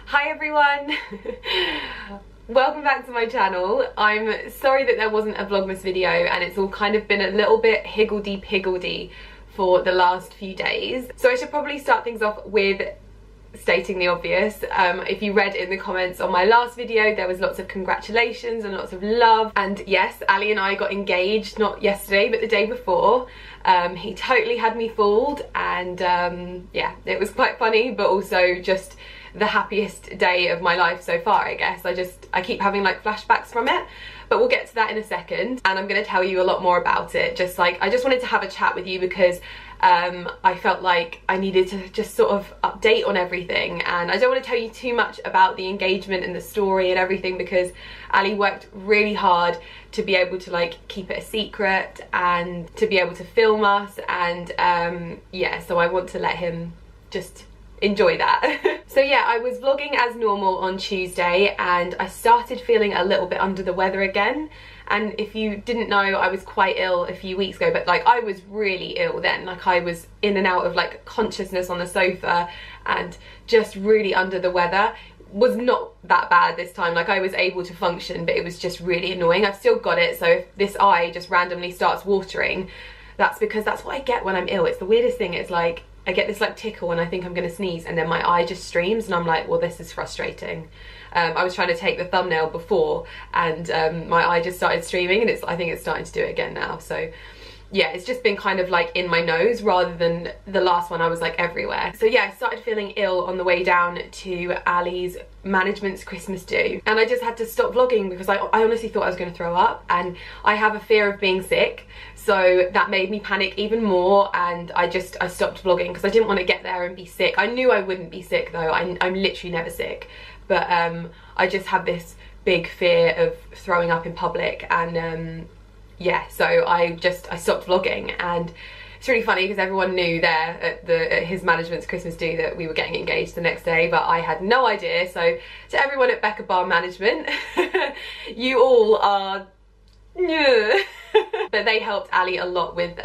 Hi everyone! Welcome back to my channel. I'm sorry that there wasn't a Vlogmas video and it's all kind of been a little bit higgledy-piggledy for the last few days. So I should probably start things off with stating the obvious. If you read in the comments on my last video, there was lots of congratulations and lots of love. And yes, Ali and I got engaged, not yesterday, but the day before. He totally had me fooled and yeah, it was quite funny, but also just the happiest day of my life so far, I guess. I keep having like flashbacks from it, but we'll get to that in a second. And I'm going to tell you a lot more about it. I just wanted to have a chat with you because I felt like I needed to just sort of update on everything, and I don't want to tell you too much about the engagement and the story and everything because Ali worked really hard to be able to like keep it a secret and to be able to film us, and yeah, so I want to let him just enjoy that. So yeah, I was vlogging as normal on Tuesday and I started feeling a little bit under the weather again. And if you didn't know, I was quite ill a few weeks ago, but like I was really ill then. Like I was in and out of like consciousness on the sofa and just really under the weather. Was not that bad this time. Like I was able to function, but it was just really annoying. I've still got it, so if this eye just randomly starts watering, that's because that's what I get when I'm ill. It's the weirdest thing. It's like I get this like tickle when I think I'm gonna sneeze and then my eye just streams and I'm like, well, this is frustrating. I was trying to take the thumbnail before and my eye just started streaming, and I think it's starting to do it again now. So yeah, it's just been kind of like in my nose rather than the last one I was like everywhere. So yeah, I started feeling ill on the way down to Ali's management's Christmas do, and I just had to stop vlogging because I honestly thought I was going to throw up, and I have a fear of being sick, so that made me panic even more, and I stopped vlogging because I didn't want to get there and be sick. I knew I wouldn't be sick though. I'm literally never sick, but I just have this big fear of throwing up in public, and yeah, so I stopped vlogging. And it's really funny because everyone knew there at his management's Christmas do that we were getting engaged the next day, but I had no idea. So to everyone at Becca Bar Management, you all are but they helped Ali a lot with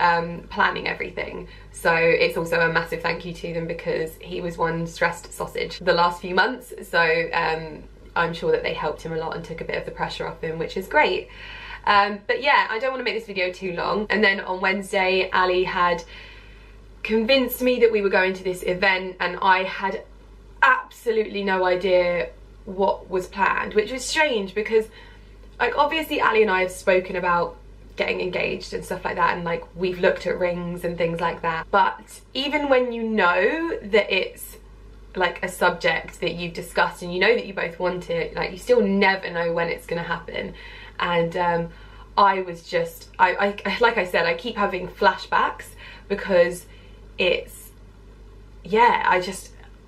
planning everything, so it's also a massive thank you to them because he was one stressed sausage the last few months. So I'm sure that they helped him a lot and took a bit of the pressure off him, which is great. But yeah, I don't want to make this video too long. And then on Wednesday, Ali had convinced me that we were going to this event, and I had absolutely no idea what was planned, which was strange because like obviously Ali and I have spoken about getting engaged and stuff like that, and like we've looked at rings and things like that, but even when you know that it's like a subject that you've discussed and you know that you both want it, like you still never know when it's gonna happen. And I was just, like I said, I keep having flashbacks because it's, yeah,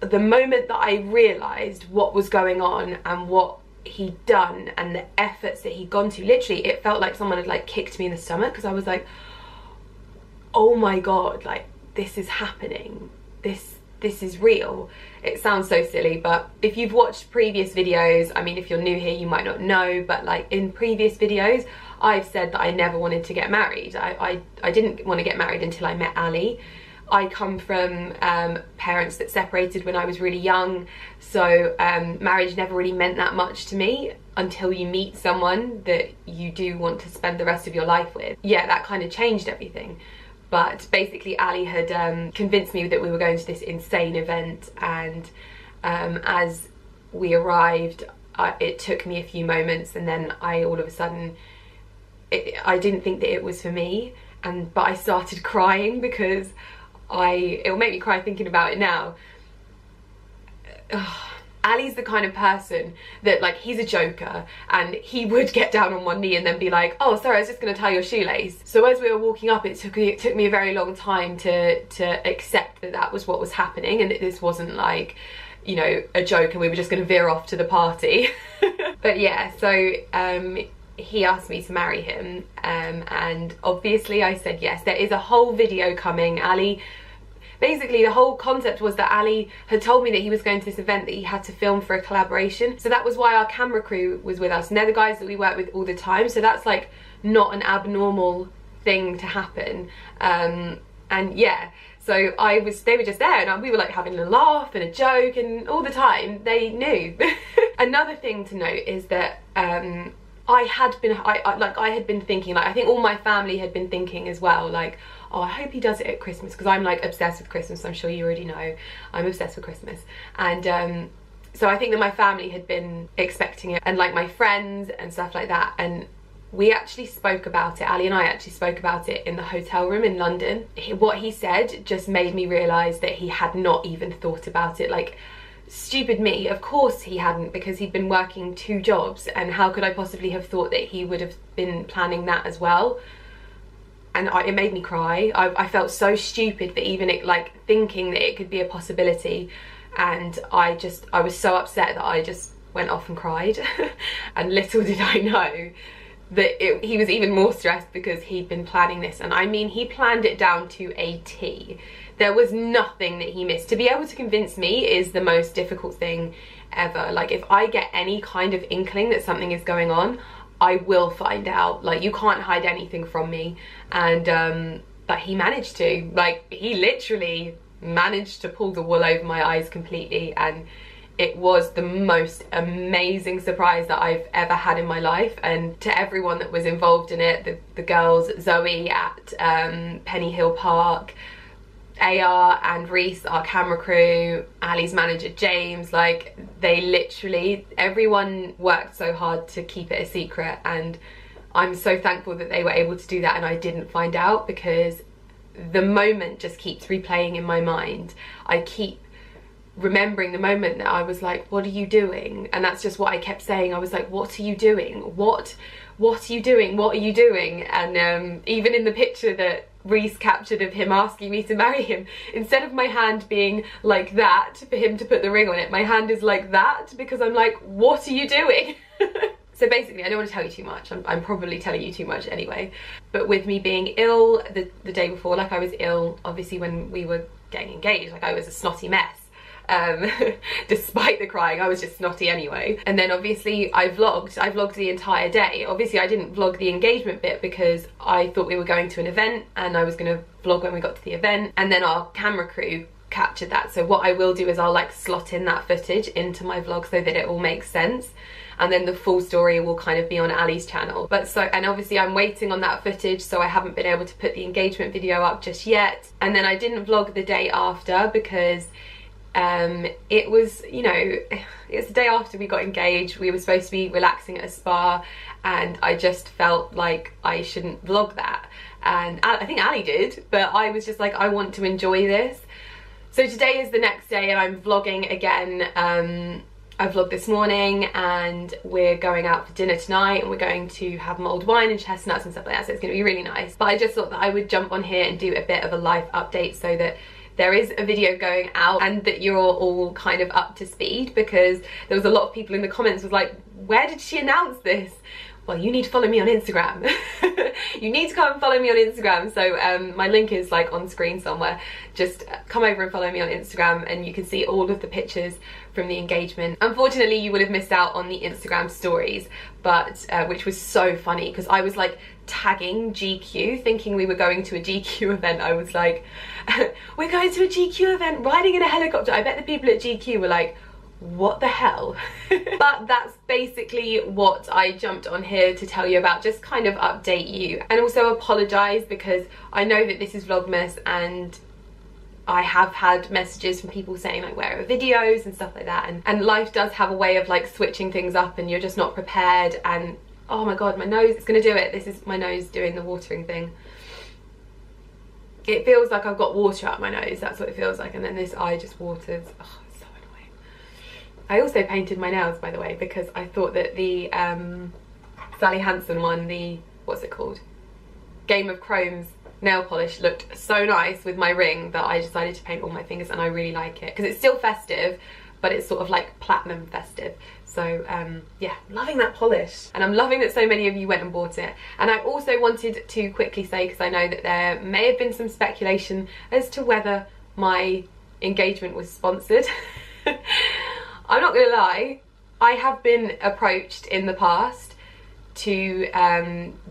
the moment that I realised what was going on and what he'd done and the efforts that he'd gone to, literally it felt like someone had like kicked me in the stomach, because I was like, oh my god, like this is happening, this is real. It sounds so silly, but if you've watched previous videos, I mean, if you're new here you might not know, but like in previous videos I've said that I never wanted to get married. I didn't want to get married until I met Ali. I come from parents that separated when I was really young, so marriage never really meant that much to me until you meet someone that you do want to spend the rest of your life with. Yeah, that kind of changed everything. But basically Ali had convinced me that we were going to this insane event, and as we arrived it took me a few moments, and then all of a sudden I didn't think that it was for me, but I started crying because it'll make me cry thinking about it now. Ali's the kind of person that, like, he's a joker and he would get down on one knee and then be like, oh sorry, I was just gonna tie your shoelace. So as we were walking up, it took me a very long time to accept that that was what was happening, and that this wasn't like, you know, a joke and we were just gonna veer off to the party. But yeah, so he asked me to marry him, and obviously I said yes. There is a whole video coming. Ali, basically the whole concept was that Ali had told me that he was going to this event that he had to film for a collaboration, so that was why our camera crew was with us, and they're the guys that we work with all the time, so that's like not an abnormal thing to happen. And yeah, So they were just there, and we were like having a laugh and a joke, and all the time they knew. Another thing to note is that I had been thinking, like I think all my family had been thinking as well, like, oh, I hope he does it at Christmas, because I'm like obsessed with Christmas. I'm sure you already know I'm obsessed with Christmas. And so I think that my family had been expecting it, and like my friends and stuff like that. And we actually spoke about it, Ali and I actually spoke about it in the hotel room in London. What he said just made me realise that he had not even thought about it. Like, stupid me, of course he hadn't, because he'd been working 2 jobs, and how could I possibly have thought that he would have been planning that as well? And it made me cry. I felt so stupid for even like thinking that it could be a possibility, and I was so upset that I just went off and cried. And little did I know that he was even more stressed, because he'd been planning this, and I mean, he planned it down to a T. There was nothing that he missed. To be able to convince me is the most difficult thing ever. Like, if I get any kind of inkling that something is going on, I will find out. Like, you can't hide anything from me. And but he managed to, like, he literally managed to pull the wool over my eyes completely, and it was the most amazing surprise that I've ever had in my life. And to everyone that was involved in it, the girls, Zoe at Penny Hill Park, AR and Reese, our camera crew, Ali's manager James, like, they literally, everyone worked so hard to keep it a secret, and I'm so thankful that they were able to do that and I didn't find out, because the moment just keeps replaying in my mind. I keep remembering the moment that I was like, what are you doing? And that's just what I kept saying. I was like, what are you doing? What are you doing? What are you doing? And even in the picture that Reese captured of him asking me to marry him, instead of my hand being like that for him to put the ring on it, my hand is like that, because I'm like, what are you doing? So basically, I don't want to tell you too much. I'm probably telling you too much anyway. But with me being ill the day before, like, I was ill obviously when we were getting engaged, like, I was a snotty mess. Despite the crying, I was just snotty anyway. And then obviously I vlogged the entire day. Obviously I didn't vlog the engagement bit because I thought we were going to an event and I was going to vlog when we got to the event, and then our camera crew captured that. So what I will do is I'll like slot in that footage into my vlog so that it all makes sense, and then the full story will kind of be on Ali's channel. But so, and obviously I'm waiting on that footage, so I haven't been able to put the engagement video up just yet. And then I didn't vlog the day after because it was, you know, it's the day after we got engaged. We were supposed to be relaxing at a spa, and I just felt like I shouldn't vlog that. And I think Ali did, but I was just like, I want to enjoy this. So today is the next day and I'm vlogging again. I vlogged this morning and we're going out for dinner tonight, and we're going to have mulled wine and chestnuts and stuff like that, so it's going to be really nice. But I just thought that I would jump on here and do a bit of a life update so that there is a video going out and that you're all kind of up to speed, because there was a lot of people in the comments was like, where did she announce this? Well, you need to follow me on Instagram. You need to come and follow me on Instagram. So my link is like on screen somewhere. Just come over and follow me on Instagram and you can see all of the pictures from the engagement. Unfortunately, you would have missed out on the Instagram stories, but which was so funny because I was like tagging GQ thinking we were going to a GQ event. I was like, we're going to a GQ event, riding in a helicopter. I bet the people at GQ were like, what the hell? But that's basically what I jumped on here to tell you about, just kind of update you, and also apologise because I know that this is Vlogmas and I have had messages from people saying like, where are videos and stuff like that, and life does have a way of like switching things up and you're just not prepared. And oh my god, my nose is gonna do it. This is my nose doing the watering thing. It feels like I've got water up my nose, that's what it feels like, and then this eye just waters. Oh, it's so annoying. I also painted my nails, by the way, because I thought that the Sally Hansen one, the, what's it called? Game of Chrome's nail polish looked so nice with my ring that I decided to paint all my fingers, and I really like it because it's still festive, but it's sort of like platinum festive. So yeah, loving that polish, and I'm loving that so many of you went and bought it. And I also wanted to quickly say, because I know that there may have been some speculation as to whether my engagement was sponsored. I'm not gonna lie, I have been approached in the past to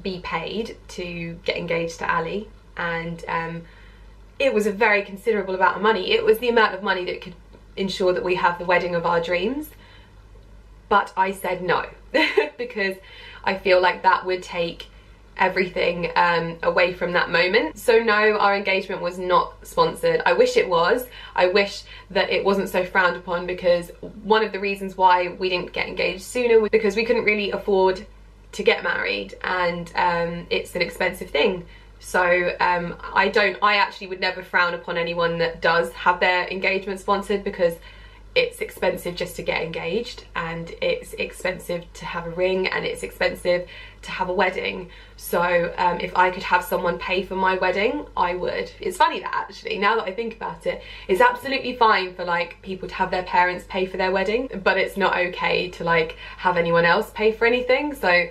be paid to get engaged to Ali, and it was a very considerable amount of money. It was the amount of money that could ensure that we have the wedding of our dreams. But I said no because I feel like that would take everything away from that moment. So no, our engagement was not sponsored. I wish it was. I wish that it wasn't so frowned upon, because one of the reasons why we didn't get engaged sooner was because we couldn't really afford to get married, and it's an expensive thing. So I actually would never frown upon anyone that does have their engagement sponsored, because it's expensive just to get engaged, and it's expensive to have a ring, and it's expensive to have a wedding. So if I could have someone pay for my wedding, I would. It's funny that actually, now that I think about it, it's absolutely fine for like people to have their parents pay for their wedding, but it's not okay to like have anyone else pay for anything. So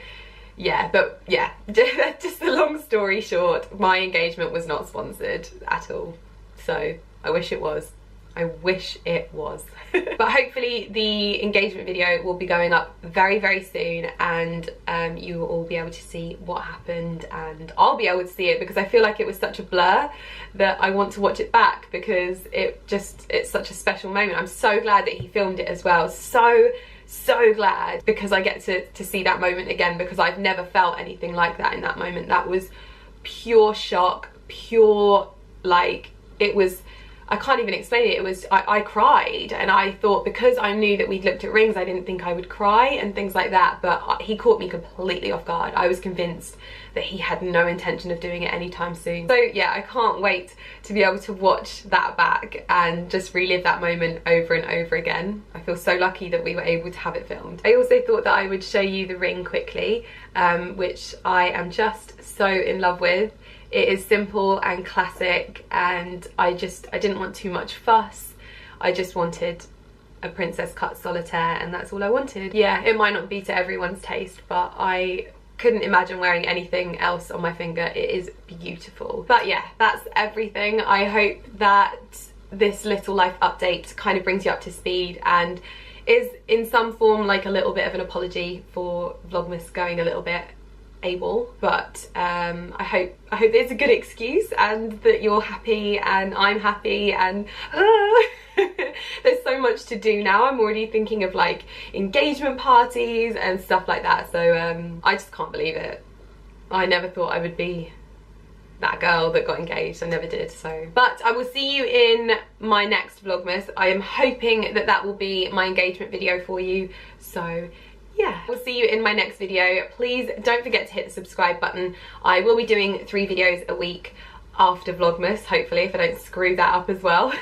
yeah, but yeah, just the long story short, my engagement was not sponsored at all. So I wish it was. I wish it was. But hopefully the engagement video will be going up very, very soon, and you will all be able to see what happened, and I'll be able to see it, because I feel like it was such a blur that I want to watch it back, because it's such a special moment. I'm so glad that he filmed it as well. So glad, because I get to see that moment again, because I've never felt anything like that in that moment. That was pure shock, pure, like, it was, I can't even explain it. It was, I cried, and I thought, because I knew that we'd looked at rings, I didn't think I would cry and things like that, but he caught me completely off guard. I was convinced that he had no intention of doing it anytime soon. So yeah, I can't wait to be able to watch that back and just relive that moment over and over again. I feel so lucky that we were able to have it filmed. I also thought that I would show you the ring quickly, which I am just so in love with. It is simple and classic, and I didn't want too much fuss. I just wanted a princess cut solitaire, and that's all I wanted. Yeah, it might not be to everyone's taste, but I couldn't imagine wearing anything else on my finger. It is beautiful. But yeah, that's everything. I hope that this little life update kind of brings you up to speed and is in some form like a little bit of an apology for Vlogmas going a little bit AWOL, but I hope there's a good excuse, and that you're happy and I'm happy, and there's so much to do now. I'm already thinking of like engagement parties and stuff like that, so I just can't believe it. I never thought I would be that girl that got engaged. I never did. So, but I will see you in my next Vlogmas. I am hoping that that will be my engagement video for you. So yeah, we'll see you in my next video. Please don't forget to hit the subscribe button. I will be doing 3 videos a week after Vlogmas, hopefully, if I don't screw that up as well.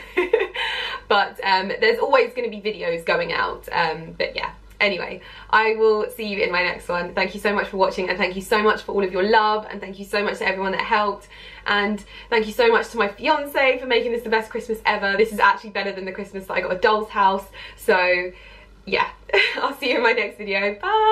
But there's always going to be videos going out. But yeah, anyway, I will see you in my next one. Thank you so much for watching, and thank you so much for all of your love, and thank you so much to everyone that helped, and thank you so much to my fiance for making this the best Christmas ever. This is actually better than the Christmas that I got a doll's house. So yeah, I'll see you in my next video. Bye!